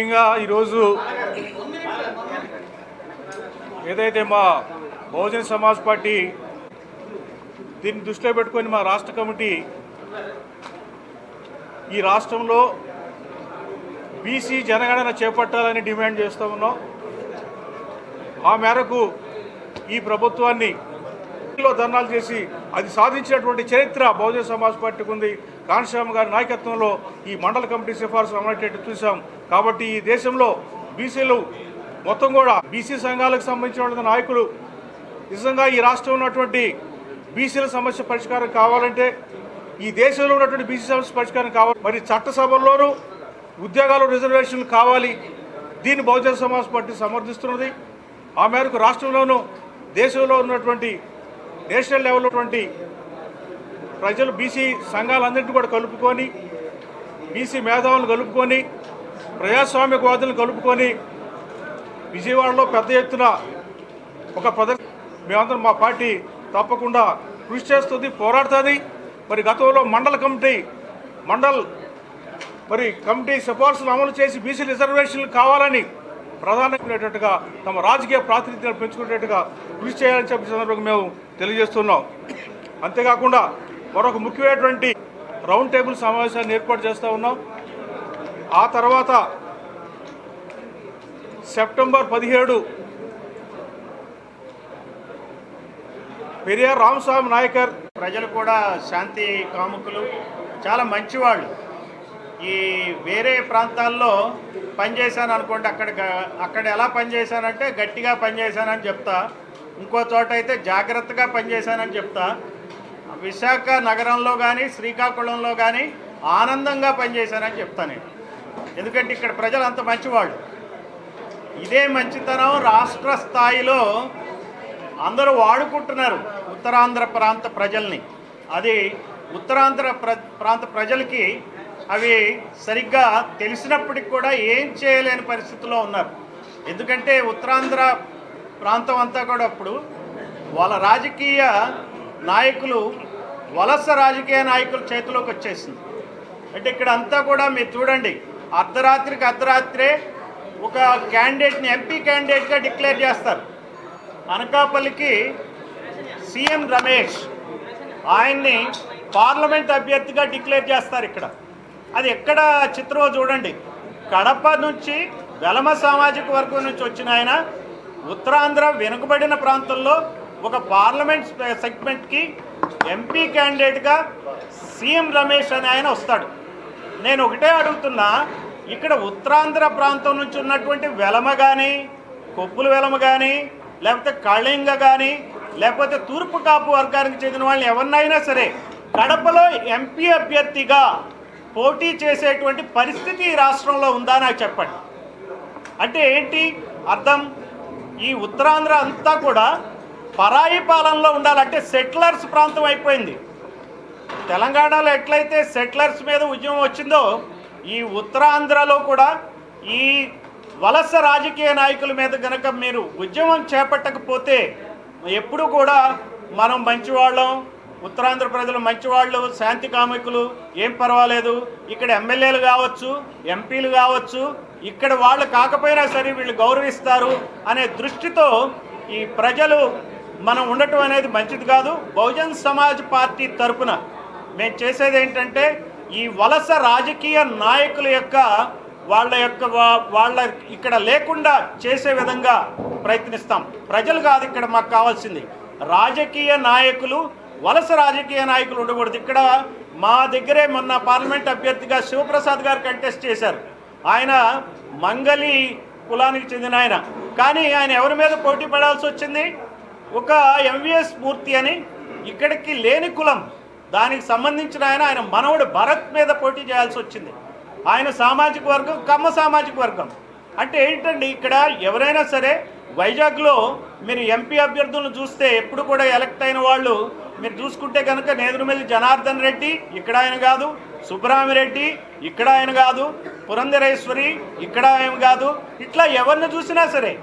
ముఖ్యంగా ఈరోజు ఏదైతే మా బహుజన సమాజ్ పార్టీ దీన్ని దృష్టిలో పెట్టుకొని మా రాష్ట్ర కమిటీ ఈ రాష్ట్రంలో బీసీ జనగణన చేపట్టాలని డిమాండ్ చేస్తూ ఉన్నాం. ఆ మేరకు ఈ ప్రభుత్వాన్ని ధర్నాలు చేసి అది సాధించినటువంటి చరిత్ర బహుజన సమాజ్ పార్టీకి ఉంది. కాంశీరామ్ గారి నాయకత్వంలో ఈ మండల కమిటీ సిఫార్సులు అమలయ్యేటట్టు చూసాం. కాబట్టి ఈ దేశంలో బీసీలు మొత్తం కూడా బీసీ సంఘాలకు సంబంధించిన నాయకులు నిజంగా ఈ రాష్ట్రంలో ఉన్నటువంటి బీసీల సమస్య పరిష్కారం కావాలంటే, ఈ దేశంలో ఉన్నటువంటి బీసీ సమస్య పరిష్కారం కావాలి. మరి చట్టసభల్లోనూ ఉద్యోగాలు రిజర్వేషన్లు కావాలి. దీన్ని బహుజన సమాజ్ పార్టీ సమర్థిస్తున్నది. ఆ మేరకు రాష్ట్రంలోనూ దేశంలో ఉన్నటువంటి నేషనల్ లెవెల్లో ఉన్నటువంటి ప్రజలు బీసీ సంఘాలన్నింటినీ కూడా కలుపుకొని, బీసీ మేధావులను కలుపుకొని, ప్రజాస్వామ్యవాదులను కలుపుకొని విజయవాడలో పెద్ద ఎత్తున ఒక మేమందరం మా పార్టీ తప్పకుండా కృషి చేస్తుంది, పోరాడుతుంది. మరి గతంలో మండల్ కమిటీ సిఫార్సులు అమలు చేసి బీసీ రిజర్వేషన్లు కావాలని ప్రధానమైనట్టుగా తమ రాజకీయ ప్రాతినిధ్యాన్ని పెంచుకునేట్టుగా కృషి చేయాలని చెప్పి సందర్భంగా మేము తెలియజేస్తున్నాం. అంతేకాకుండా మరొక ముఖ్యమైనటువంటి రౌండ్ టేబుల్ సమావేశాన్ని ఏర్పాటు చేస్తూ ఉన్నాం. ఆ తర్వాత సెప్టెంబర్ 17 పెరియార్ రామస్వామి నాయకర్. ప్రజలు కూడా శాంతి కాముకులు, చాలా మంచివాళ్ళు. ఈ వేరే ప్రాంతాల్లో పనిచేశాను అనుకోండి, అక్కడ ఎలా పనిచేశానంటే గట్టిగా పనిచేశానని చెప్తా, ఇంకో చోట అయితే జాగ్రత్తగా పనిచేశానని చెప్తా. విశాఖ నగరంలో కానీ శ్రీకాకుళంలో కానీ ఆనందంగా పనిచేశానని చెప్తా నేను. ఎందుకంటే ఇక్కడ ప్రజలు అంత మంచివాళ్ళు. ఇదే మంచితనం రాష్ట్ర స్థాయిలో అందరూ వాడుకుంటున్నారు ఉత్తరాంధ్ర ప్రాంత ప్రజల్ని. అది ఉత్తరాంధ్ర ప్రాంత ప్రజలకి అవి సరిగ్గా తెలిసినప్పటికి కూడా ఏం చేయలేని పరిస్థితిలో ఉన్నారు. ఎందుకంటే ఉత్తరాంధ్ర ప్రాంతం అంతా కూడా అప్పుడు వాళ్ళ రాజకీయ నాయకులు వలస రాజకీయ నాయకుల చేతిలోకి వచ్చేసింది. అంటే ఇక్కడ అంతా కూడా మీరు చూడండి, అర్ధరాత్రే ఒక క్యాండిడేట్ని ఎంపీ క్యాండిడేట్గా డిక్లేర్ చేస్తారు. అనకాపల్లికి సీఎం రమేష్, ఆయన్ని పార్లమెంట్ అభ్యర్థిగా డిక్లేర్ చేస్తారు. ఇక్కడ అది ఎక్కడ చిత్రమో చూడండి. కడప నుంచి వెలమ సామాజిక వర్గం నుంచి వచ్చిన ఆయన ఉత్తరాంధ్ర వెనుకబడిన ప్రాంతంలో ఒక పార్లమెంట్ సెగ్మెంట్కి ఎంపీ క్యాండిడేట్గా సీఎం రమేష్ అని ఆయన వస్తాడు. నేను ఒకటే అడుగుతున్నా, ఇక్కడ ఉత్తరాంధ్ర ప్రాంతం నుంచి ఉన్నటువంటి వెలమ కానీ, కొప్పుల వెలమ కానీ, లేకపోతే కళింగ కానీ, లేకపోతే తూర్పు కాపు వర్గానికి చెందిన వాళ్ళని ఎవరినైనా సరే కడపలో ఎంపీ అభ్యర్థిగా పోటీ చేసేటువంటి పరిస్థితి ఈ రాష్ట్రంలో ఉందా నాకు చెప్పండి. అంటే ఏంటి అర్థం? ఈ ఉత్తరాంధ్ర అంతా కూడా పరాయి పాలనలో ఉండాలంటే సెటిలర్స్ ప్రాంతం అయిపోయింది. తెలంగాణలో ఎట్లయితే సెటిలర్స్ మీద ఉద్యమం వచ్చిందో, ఈ ఉత్తరాంధ్రలో కూడా ఈ వలస రాజకీయ నాయకుల మీద కనుక మీరు ఉద్యమం చేపట్టకపోతే ఎప్పుడు కూడా మనం మంచివాళ్ళం, ఉత్తరాంధ్ర ప్రజలు మంచివాళ్ళు, శాంతి కాముకులు, ఏం పర్వాలేదు, ఇక్కడ ఎమ్మెల్యేలు కావచ్చు, ఎంపీలు కావచ్చు, ఇక్కడ వాళ్ళు కాకపోయినా సరే వీళ్ళు గౌరవిస్తారు అనే దృష్టితో ఈ ప్రజలు మనం ఉండటం అనేది మంచిది కాదు. బహుజన్ సమాజ్ పార్టీ తరఫున మేము చేసేది ఏంటంటే, ఈ వలస రాజకీయ నాయకుల యొక్క వాళ్ళ ఇక్కడ లేకుండా చేసే విధంగా ప్రయత్నిస్తాం. ప్రజలు కాదు ఇక్కడ మాకు కావాల్సింది, రాజకీయ నాయకులు, వలస రాజకీయ నాయకులు ఉండకూడదు. ఇక్కడ మా దగ్గరే మొన్న పార్లమెంట్ అభ్యర్థిగా శివప్రసాద్ గారు కంటెస్ట్ చేశారు. ఆయన మంగళి కులానికి చెందిన ఆయన, కానీ ఆయన ఎవరి మీద పోటీ పడాల్సి వచ్చింది? ఒక ఎంవిఎస్ మూర్తి అని ఇక్కడికి లేని కులం, దానికి సంబంధించిన ఆయన మనవడు భరత్ మీద పోటీ చేయాల్సి వచ్చింది. ఆయన సామాజిక వర్గం కమ్మ సామాజిక వర్గం. అంటే ఏంటండి, ఇక్కడ ఎవరైనా సరే వైజాగ్లో మీరు ఎంపీ అభ్యర్థులను చూస్తే ఎప్పుడు కూడా ఎలక్ట్ అయిన వాళ్ళు మీరు చూసుకుంటే కనుక నేదురుమల్లి జనార్దన్ రెడ్డి ఇక్కడ ఆయన కాదు, సుబ్బరామిరెడ్డి ఇక్కడ ఆయన కాదు, పురంధరేశ్వరి ఇక్కడ ఆయన కాదు, ఇట్లా ఎవరిని చూసినా సరే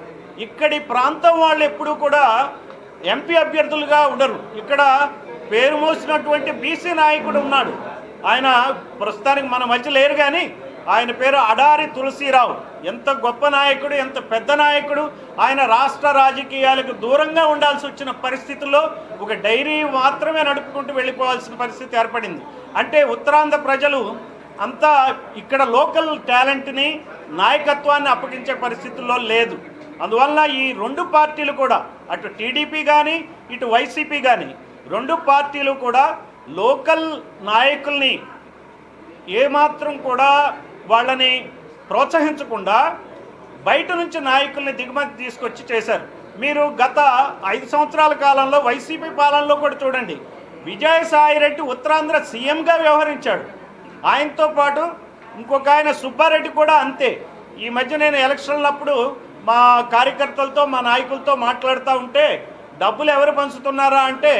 ఇక్కడి ప్రాంతం వాళ్ళు ఎప్పుడూ కూడా ఎంపీ అభ్యర్థులుగా ఉండరు. ఇక్కడ పేరు మోసినటువంటి బీసీ నాయకుడు ఉన్నాడు, ఆయన ప్రస్తుతానికి మన మధ్య లేరు, కానీ ఆయన పేరు అడారి తులసీరావు. ఎంత గొప్ప నాయకుడు, ఎంత పెద్ద నాయకుడు. ఆయన రాష్ట్ర రాజకీయాలకు దూరంగా ఉండాల్సి వచ్చిన పరిస్థితుల్లో ఒక డైరీ మాత్రమే నడుపుకుంటూ వెళ్ళిపోవాల్సిన పరిస్థితి ఏర్పడింది. అంటే ఉత్తరాంధ్ర ప్రజలు అంతా ఇక్కడ లోకల్ టాలెంట్ని, నాయకత్వాన్ని అప్పగించే పరిస్థితుల్లో లేదు. అందువలన ఈ రెండు పార్టీలు కూడా, అటు టీడీపీ కానీ ఇటు వైసీపీ కానీ, రెండు పార్టీలు కూడా లోకల్ నాయకుల్ని ఏమాత్రం కూడా వాళ్ళని ప్రోత్సహించకుండా బయట నుంచి నాయకుల్ని దిగుమతి తీసుకొచ్చి చేశారు. మీరు గత 5 సంవత్సరాల కాలంలో వైసీపీ పాలనలో కూడా చూడండి, విజయసాయిరెడ్డి ఉత్తరాంధ్ర సీఎంగా వ్యవహరించాడు. ఆయనతో పాటు ఇంకొక ఆయన సుబ్బారెడ్డి కూడా అంతే. ఈ మధ్య నేను ఎలక్షన్లప్పుడు మా కార్యకర్తలతో, మా నాయకులతో మాట్లాడుతూ ఉంటే డబ్బులు ఎవరు పంచుతున్నారా అంటే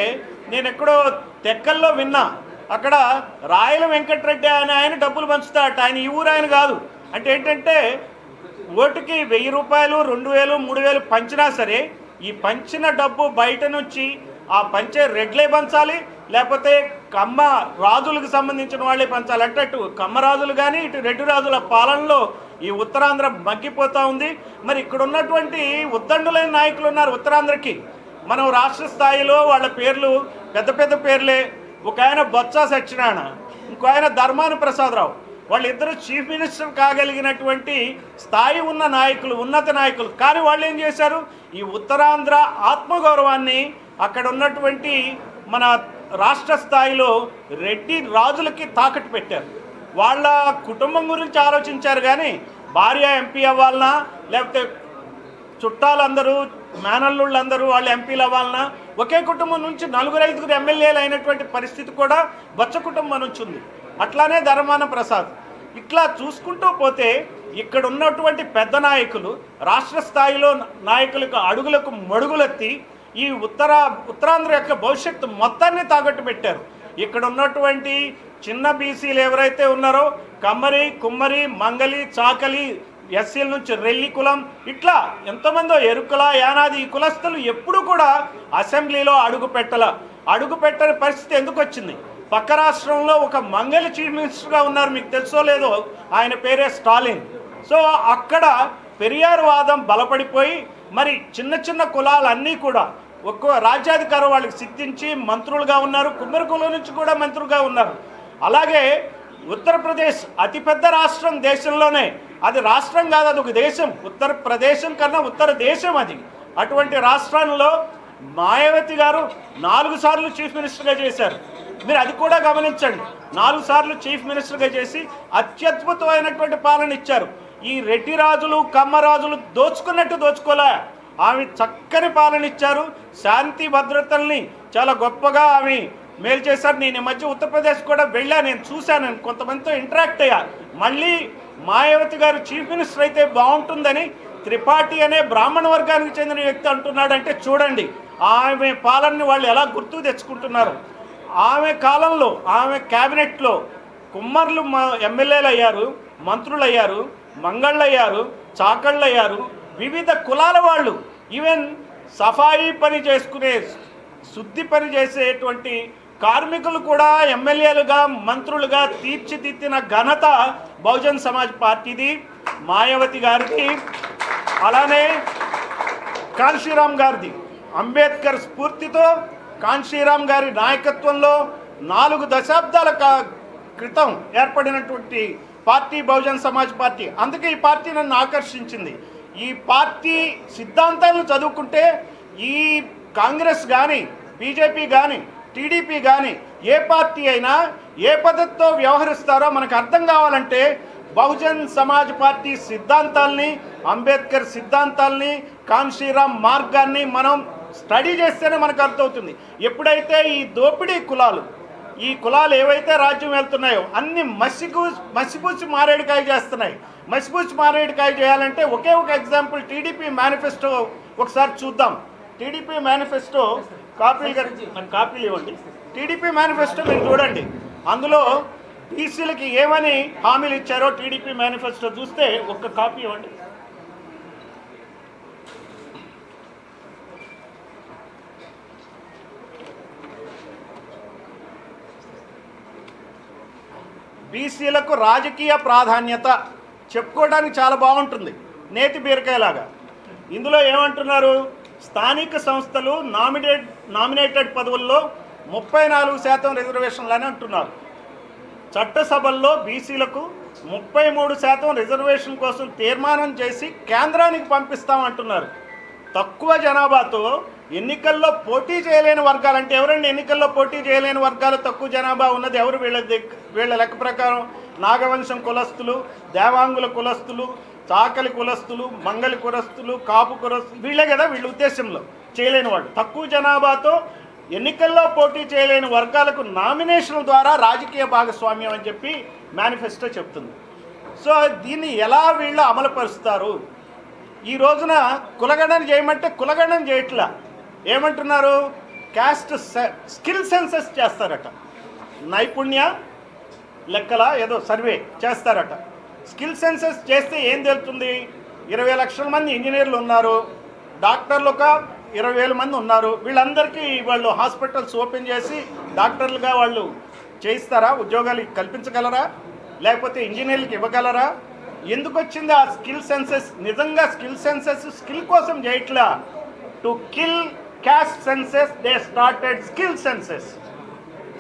నేను ఎక్కడో తెక్కల్లో విన్నా. అక్కడ రాయల వెంకటరెడ్డి ఆయన డబ్బులు పంచుతాడట. ఆయన ఈ ఊరు ఆయన కాదు. అంటే ఏంటంటే ఓటుకి 1000 రూపాయలు, 2000, 3000 పంచినా సరే ఈ పంచిన డబ్బు బయట నుంచి ఆ పంచే రెడ్లే పంచాలి, లేకపోతే కమ్మ రాజులకు సంబంధించిన వాళ్ళే పంచాలి. అంటే అటు కమ్మ రాజులు కానీ ఇటు రెడ్డి రాజుల పాలనలో ఈ ఉత్తరాంధ్ర మగ్గిపోతూ ఉంది. మరి ఇక్కడ ఉన్నటువంటి ఉద్దండులైన నాయకులు ఉన్నారు ఉత్తరాంధ్రకి. మనం రాష్ట్ర స్థాయిలో వాళ్ళ పేర్లు పెద్ద పెద్ద పేర్లే. ఒక ఆయన బొత్స సత్యనారాయణ, ఇంకో ఆయన ధర్మాన ప్రసాదరావు. వాళ్ళిద్దరూ చీఫ్ మినిస్టర్ కాగలిగినటువంటి స్థాయి ఉన్న నాయకులు, ఉన్నత నాయకులు. కానీ వాళ్ళు ఏం చేశారు, ఈ ఉత్తరాంధ్ర ఆత్మగౌరవాన్ని అక్కడ ఉన్నటువంటి మన రాష్ట్ర స్థాయిలో రెడ్డి రాజులకి తాకట్టు పెట్టారు. వాళ్ళ కుటుంబం గురించి ఆలోచించారు కానీ భార్య ఎంపీ అవ్వాలన్నా, లేకపోతే చుట్టాలందరూ, మేనల్లుళ్ళందరూ వాళ్ళు ఎంపీలు అవ్వాలన్నా, ఒకే కుటుంబం నుంచి 4-5 ఎమ్మెల్యేలు అయినటువంటి పరిస్థితి కూడా బొత్స కుటుంబం నుంచి ఉంది. అట్లానే ధర్మాన ప్రసాద్. ఇట్లా చూసుకుంటూ పోతే ఇక్కడ ఉన్నటువంటి పెద్ద నాయకులు రాష్ట్ర స్థాయిలో నాయకులకు అడుగులకు మడుగులెత్తి ఈ ఉత్తరాంధ్ర యొక్క భవిష్యత్తు మొత్తాన్ని తాకట్టు పెట్టారు. ఇక్కడ ఉన్నటువంటి చిన్న బీసీలు ఎవరైతే ఉన్నారో, కమ్మరి, కుమ్మరి, మంగలి, చాకలి, ఎస్సీల నుంచి రెల్లి కులం, ఇట్లా ఎంతోమందో ఎరుకుల, యానాది, ఈ కులస్తులు ఎప్పుడు కూడా అసెంబ్లీలో అడుగు పెట్టని పరిస్థితి ఎందుకు వచ్చింది? పక్క రాష్ట్రంలో ఒక మంగలి చీఫ్ మినిస్టర్గా ఉన్నారు, మీకు తెలుసో లేదో, ఆయన పేరే స్టాలిన్. సో అక్కడ పెరియార్ వాదం బలపడిపోయి మరి చిన్న చిన్న కులాలన్నీ కూడా ఒక్కో రాజ్యాధికారం వాళ్ళకి సిద్ధించి మంత్రులుగా ఉన్నారు. కుమ్మరి కులం నుంచి కూడా మంత్రులుగా ఉన్నారు. అలాగే ఉత్తరప్రదేశ్ అతిపెద్ద రాష్ట్రం దేశంలోనే, అది రాష్ట్రం కాదు, అది ఒక దేశం. ఉత్తరప్రదేశం కన్నా ఉత్తర దేశం అది. అటువంటి రాష్ట్రంలో మాయావతి గారు 4 సార్లు చీఫ్ మినిస్టర్గా చేశారు. మీరు అది కూడా గమనించండి. 4 సార్లు చీఫ్ మినిస్టర్గా చేసి అత్యద్భుతమైనటువంటి పాలన ఇచ్చారు. ఈ రెడ్డి రాజులు, కమ్మ రాజులు దోచుకున్నట్టు దోచుకోలే. ఆమె చక్కని పాలన ఇచ్చారు. శాంతి భద్రతల్ని చాలా గొప్పగా ఆమె మేలు చేశారు. నేను ఈ మధ్య ఉత్తరప్రదేశ్ కూడా వెళ్ళా, నేను చూశాను, కొంతమందితో ఇంటరాక్ట్ అయ్యా. మళ్ళీ మాయావతి గారు చీఫ్ మినిస్టర్ అయితే బాగుంటుందని త్రిపాఠి అనే బ్రాహ్మణ వర్గానికి చెందిన వ్యక్తి అంటున్నాడంటే చూడండి ఆమె పాలనని వాళ్ళు ఎలా గుర్తు తెచ్చుకుంటున్నారు. ఆమె కాలంలో, ఆమె క్యాబినెట్లో కుమ్మర్లు ఎమ్మెల్యేలు అయ్యారు, మంత్రులు అయ్యారు, మంగళ్ళు అయ్యారు, చాకళ్ళు అయ్యారు, వివిధ కులాల వాళ్ళు, ఈవెన్ సఫాయి పని చేసుకునే, శుద్ధి పని చేసేటువంటి కార్మికులు కూడా ఎమ్మెల్యేలుగా, మంత్రులుగా తీర్చిదిద్దిన ఘనత బహుజన్ సమాజ్ పార్టీది, మాయావతి గారికి. అలానే కాన్షీరామ్ గారిది. అంబేద్కర్ స్ఫూర్తితో కాన్షీరామ్ గారి నాయకత్వంలో 4 దశాబ్దాల క్రితం ఏర్పడినటువంటి పార్టీ బహుజన్ సమాజ్ పార్టీ. అందుకే ఈ పార్టీ నన్ను ఆకర్షించింది. ఈ పార్టీ సిద్ధాంతాలను చదువుకుంటే ఈ కాంగ్రెస్ కానీ, బీజేపీ కానీ, టీడీపీ కానీ ఏ పార్టీ అయినా ఏ పద్ధతితో వ్యవహరిస్తారో మనకు అర్థం కావాలంటే బహుజన్ సమాజ్ పార్టీ సిద్ధాంతాలని, అంబేద్కర్ సిద్ధాంతాలని, కాన్షీరామ్ మార్గాన్ని మనం స్టడీ చేస్తేనే మనకు అర్థమవుతుంది. ఎప్పుడైతే ఈ దోపిడీ కులాలు, ఈ కులాలు ఏవైతే రాజ్యం వెళ్తున్నాయో అన్ని మసిపూసి మారేడుకాయ చేస్తున్నాయి. మసిపూసి మారేడుకాయ చేయాలంటే ఒకే ఒక ఎగ్జాంపుల్ టీడీపీ మేనిఫెస్టో ఒకసారి చూద్దాం. టీడీపీ మేనిఫెస్టో కాపీలు ఇవ్వండి. టీడీపీ మేనిఫెస్టో మీరు చూడండి. అందులో బీసీలకి ఏమని హామీలు ఇచ్చారో టీడీపీ మేనిఫెస్టో చూస్తే ఒక్క కాపీ ఇవ్వండి. బీసీలకు రాజకీయ ప్రాధాన్యత చెప్పుకోవడానికి చాలా బాగుంటుంది, నేతి బీరకాయలాగా. ఇందులో ఏమంటున్నారు, స్థానిక సంస్థలు నామినేటెడ్ పదవుల్లో 34% రిజర్వేషన్లని అంటున్నారు. చట్టసభల్లో బీసీలకు 33% రిజర్వేషన్ కోసం తీర్మానం చేసి కేంద్రానికి పంపిస్తామంటున్నారు. తక్కువ జనాభాతో ఎన్నికల్లో పోటీ చేయలేని వర్గాలు అంటే ఎవరండి? ఎన్నికల్లో పోటీ చేయలేని వర్గాలు తక్కువ జనాభా ఉన్నది ఎవరు? వీళ్ళ లెక్క ప్రకారం నాగవంశం కులస్తులు, దేవాంగుల కులస్తులు, చాకలి కులస్తులు, మంగళి కులస్తులు, కాపు కులస్తులు, వీళ్ళే కదా వీళ్ళ ఉద్దేశంలో చేయలేని వాళ్ళు. తక్కువ జనాభాతో ఎన్నికల్లో పోటీ చేయలేని వర్గాలకు నామినేషన్ల ద్వారా రాజకీయ భాగస్వామ్యం అని చెప్పి మేనిఫెస్టో చెప్తుంది. సో దీన్ని ఎలా వీళ్ళు అమలుపరుస్తారు? ఈ రోజున కులగణన చేయమంటే కులగణన చేయట్లా. ఏమంటున్నారు? క్యాస్ట్ స్కిల్ సెన్సెస్ చేస్తారట, నైపుణ్య లెక్కల ఏదో సర్వే చేస్తారట. స్కిల్ సెన్సెస్ చేస్తే ఏం తెలుస్తుంది? 20 లక్షల మంది ఇంజనీర్లు ఉన్నారు, డాక్టర్లు ఒక 20,000 మంది ఉన్నారు. వీళ్ళందరికీ వాళ్ళు హాస్పిటల్స్ ఓపెన్ చేసి డాక్టర్లుగా వాళ్ళు చేయిస్తారా? ఉద్యోగాలు కల్పించగలరా? లేకపోతే ఇంజనీర్లకు ఇవ్వగలరా? ఎందుకు వచ్చింది ఆ స్కిల్ సెన్సెస్? నిజంగా స్కిల్ సెన్సెస్ స్కిల్ కోసం చేయట్లా. To kill caste senses they started skill senses.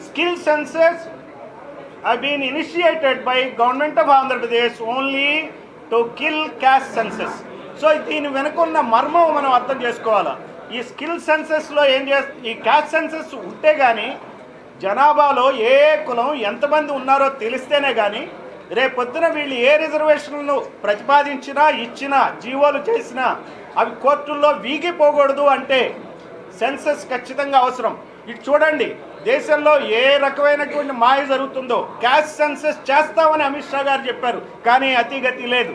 Skill senses have been initiated by government of Andhra Pradesh only to kill caste census. So దీని వెనుకున్న మర్మం మనం అర్థం చేసుకోవాలా. ఈ స్కిల్ సెన్సెస్లో ఈ క్యాస్ట్ సెన్సెస్ ఉంటే కానీ జనాభాలో ఏ కులం ఎంతమంది ఉన్నారో తెలిస్తేనే కానీ రేపొద్దున వీళ్ళు ఏ రిజర్వేషన్లను ప్రతిపాదించినా ఇచ్చినా జీవోలు చేసినా అవి కోర్టుల్లో వీగిపోకూడదు అంటే సెన్సెస్ ఖచ్చితంగా అవసరం. ఇటు చూడండి, దేశంలో ఏ రకమైనటువంటి మాయ జరుగుతుందో. క్యాస్ట్ సెన్సెస్ చేస్తామని అమిత్ షా గారు చెప్పారు, కానీ అతిగతి లేదు.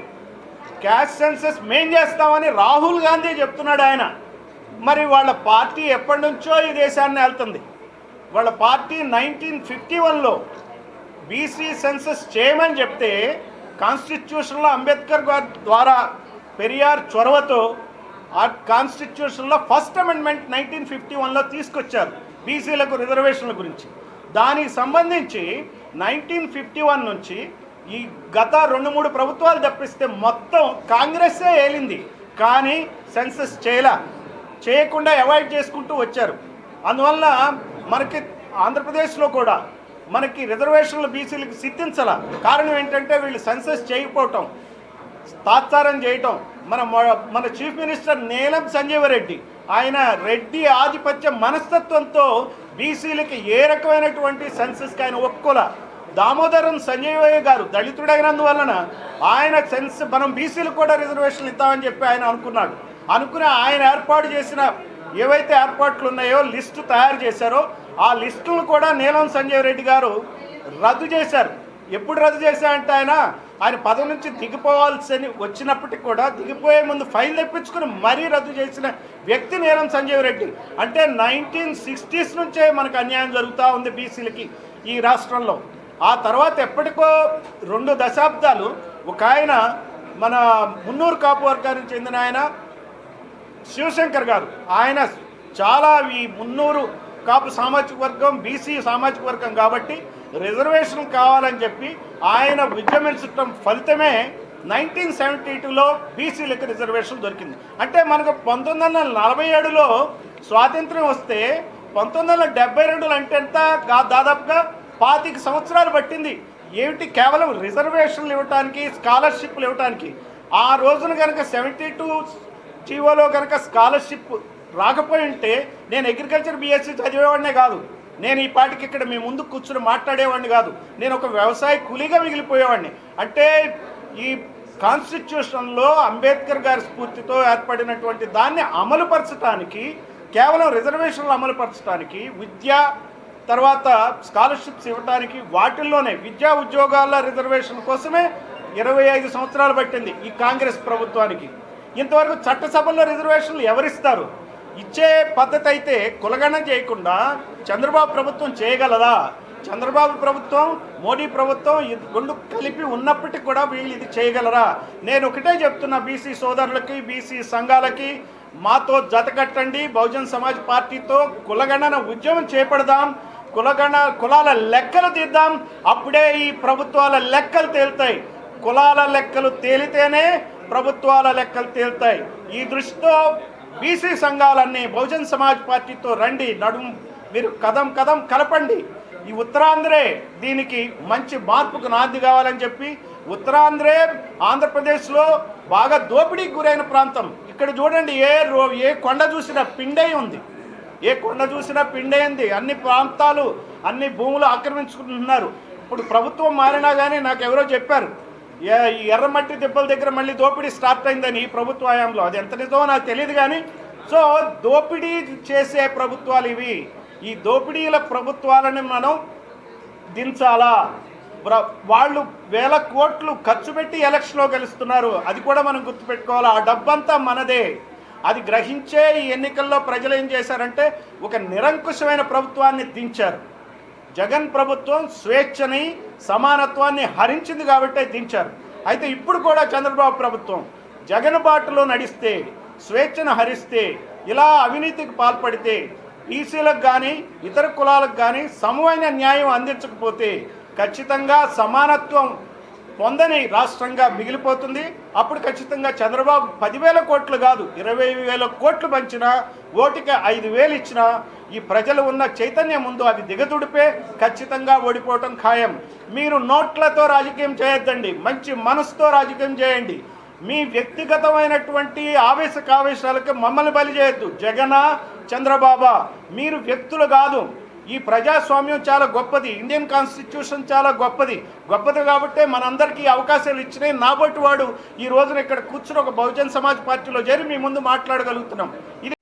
క్యాస్ట్ సెన్సెస్ మేం చేస్తామని రాహుల్ గాంధీ చెప్తున్నాడు ఆయన. మరి వాళ్ళ పార్టీ ఎప్పటి నుంచో ఈ దేశాన్ని వెళ్తుంది. వాళ్ళ పార్టీ 1951లో బీసీ సెన్సెస్ చేయమని చెప్తే కాన్స్టిట్యూషన్లో అంబేద్కర్ గారి ద్వారా పెరియార్ చొరవతో ఆ కాన్స్టిట్యూషన్లో ఫస్ట్ అమెండ్మెంట్ 1951లో తీసుకొచ్చారు బీసీలకు రిజర్వేషన్ల గురించి. దానికి సంబంధించి 1951 నుంచి ఈ గత 2-3 ప్రభుత్వాలు తప్పిస్తే మొత్తం కాంగ్రెస్సే ఏలింది, కానీ సెన్సస్ చేయకుండా అవాయిడ్ చేసుకుంటూ వచ్చారు. అందువల్ల మనకి ఆంధ్రప్రదేశ్లో కూడా మనకి రిజర్వేషన్లు బీసీలకు సిద్ధించాల. కారణం ఏంటంటే వీళ్ళు సెన్సస్ చేయకపోవటం, తాత్సారం చేయటం. మన చీఫ్ మినిస్టర్ నీలం సంజీవ రెడ్డి ఆయన రెడ్డి ఆధిపత్య మనస్తత్వంతో బీసీలకి ఏ రకమైనటువంటి సెన్సస్కి ఆయన ఒప్పుకోల. దామోదరం సంజయ్ గారు దళితుడైనందువలన ఆయన మనం బీసీలకు కూడా రిజర్వేషన్లు ఇద్దామని చెప్పి ఆయన అనుకుని ఆయన ఏర్పాటు చేసిన ఏవైతే ఏర్పాట్లు ఉన్నాయో లిస్టు తయారు చేశారో ఆ లిస్టులను కూడా నీలం సంజయ్ రెడ్డి గారు రద్దు చేశారు. ఎప్పుడు రద్దు చేశారంటే ఆయన పదవి నుంచి దిగిపోవాల్సి వచ్చినప్పటికీ కూడా దిగిపోయే ముందు ఫైల్ తెప్పించుకుని మరీ రద్దు చేసిన వ్యక్తి నీలం సంజయ్ రెడ్డి. అంటే 1960s నుంచే మనకు అన్యాయం జరుగుతూ ఉంది బీసీలకి ఈ రాష్ట్రంలో. ఆ తర్వాత ఎప్పటికో 2 దశాబ్దాలు ఒక ఆయన మన మున్నూరు కాపు వర్గానికి చెందిన ఆయన శివశంకర్ గారు, ఆయన చాలా ఈ మున్నూరు కాపు సామాజిక వర్గం బీసీ సామాజిక వర్గం కాబట్టి రిజర్వేషన్ కావాలని చెప్పి ఆయన విజృంభించడం ఫలితమే 1972లో బీసీలకు రిజర్వేషన్ దొరికింది. అంటే మనకు 1947లో స్వాతంత్ర్యం వస్తే 1972 అంటే ఎంత? దాదాపుగా 25 సంవత్సరాలు పట్టింది. ఏమిటి? కేవలం రిజర్వేషన్లు ఇవ్వటానికి, స్కాలర్షిప్లు ఇవ్వటానికి. ఆ రోజున కనుక 72 జీవోలో కనుక స్కాలర్షిప్ రాకపోయి ఉంటే నేను అగ్రికల్చర్ బీఎస్సీ చదివేవాడినే కాదు, నేను ఈ పాటికి ఇక్కడ మీ ముందు కూర్చుని మాట్లాడేవాడిని కాదు, నేను ఒక వ్యవసాయ కూలీగా మిగిలిపోయేవాడిని. అంటే ఈ కాన్స్టిట్యూషన్లో అంబేద్కర్ గారి స్ఫూర్తితో ఏర్పడినటువంటి దాన్ని అమలుపరచడానికి, కేవలం రిజర్వేషన్లు అమలుపరచడానికి, విద్య తర్వాత స్కాలర్షిప్స్ ఇవ్వడానికి, వాటిల్లోనే విద్యా ఉద్యోగాల రిజర్వేషన్ కోసమే 25 సంవత్సరాలు పట్టింది ఈ కాంగ్రెస్ ప్రభుత్వానికి. ఇంతవరకు చట్టసభల్లో రిజర్వేషన్లు ఎవరిస్తారు? ఇచ్చే పద్ధతి అయితే కులగణన చేయకుండా చంద్రబాబు ప్రభుత్వం చేయగలదా? చంద్రబాబు ప్రభుత్వం, మోడీ ప్రభుత్వం ఈ 2 కలిపి ఉన్నప్పటికీ కూడా వీళ్ళు ఇది చేయగలరా? నేను ఒకటే చెప్తున్నా బీసీ సోదరులకి, బీసీ సంఘాలకి, మాతో జతకట్టండి, బహుజన్ సమాజ్ పార్టీతో కులగణన ఉద్యమం చేపడదాం. కులాల లెక్కలు తీద్దాం. అప్పుడే ఈ ప్రభుత్వాల లెక్కలు తేలుతాయి. కులాల లెక్కలు తేలితేనే ప్రభుత్వాల లెక్కలు తేలుతాయి. ఈ దృష్టితో బీసీ సంఘాలన్నీ బహుజన్ సమాజ్ పార్టీతో రండి, మీరు కదం కలపండి. ఈ ఉత్తరాంధ్రే దీనికి మంచి మార్పుకు నాంది కావాలని చెప్పి, ఉత్తరాంధ్రే ఆంధ్రప్రదేశ్లో బాగా దోపిడీకి గురైన ప్రాంతం. ఇక్కడ చూడండి, ఏ కొండ చూసినా పిండే ఉంది, ఏ కొండ చూసినా పిండే ఉంది. అన్ని ప్రాంతాలు, అన్ని భూములు ఆక్రమించుకుంటున్నారు. ఇప్పుడు ప్రభుత్వం మారినా కానీ నాకు ఎవరో చెప్పారు, ఈ ఎర్రమట్టి దెబ్బల దగ్గర మళ్ళీ దోపిడీ స్టార్ట్ అయిందని ఈ ప్రభుత్వ హయాంలో. అది ఎంత నిజమో నాకు తెలియదు కానీ, సో దోపిడీ చేసే ప్రభుత్వాలు ఇవి. ఈ దోపిడీల ప్రభుత్వాలని మనం దించాలా? వాళ్ళు 1000 కోట్లు ఖర్చు పెట్టి ఎలక్షన్లో గెలుస్తున్నారు, అది కూడా మనం గుర్తుపెట్టుకోవాలి. ఆ డబ్బంతా మనదే. అది గ్రహించే ఈ ఎన్నికల్లో ప్రజలు ఏం చేశారంటే ఒక నిరంకుశమైన ప్రభుత్వాన్ని దించారు. జగన్ ప్రభుత్వం స్వేచ్ఛని, సమానత్వాన్ని హరించింది కాబట్టి దించారు. అయితే ఇప్పుడు కూడా చంద్రబాబు ప్రభుత్వం జగన్ బాటలో నడిస్తే, స్వేచ్ఛను హరిస్తే, ఇలా అవినీతికి పాల్పడితే, ఈసీలకు కానీ ఇతర కులాలకు కానీ సమమైన న్యాయం అందించకపోతే ఖచ్చితంగా సమానత్వం పొందని రాష్ట్రంగా మిగిలిపోతుంది. అప్పుడు ఖచ్చితంగా చంద్రబాబు 10,000 కోట్లు కాదు 20,000 కోట్లు పంచినా, ఓటుకి 5,000 ఇచ్చినా ఈ ప్రజలు ఉన్న చైతన్యం ముందు అది దిగదుడిపే ఖచ్చితంగా ఓడిపోవటం ఖాయం. మీరు నోట్లతో రాజకీయం చేయొద్దండి, మంచి మనసుతో రాజకీయం చేయండి. మీ వ్యక్తిగతమైనటువంటి ఆవేశాలకు మమ్మల్ని బలి చేయొద్దు. జగన, చంద్రబాబా మీరు వ్యక్తులు కాదు. ఈ ప్రజాస్వామ్యం చాలా గొప్పది, ఇండియన్ కాన్స్టిట్యూషన్ చాలా గొప్పది కాబట్టే మనందరికీ అవకాశాలు ఇచ్చినాయి. నాబట్టి వాడు ఈ రోజున ఇక్కడ కూర్చుని ఒక బహుజన్ సమాజ్ పార్టీలో చేరి మీ ముందు మాట్లాడగలుగుతున్నాం. ఇది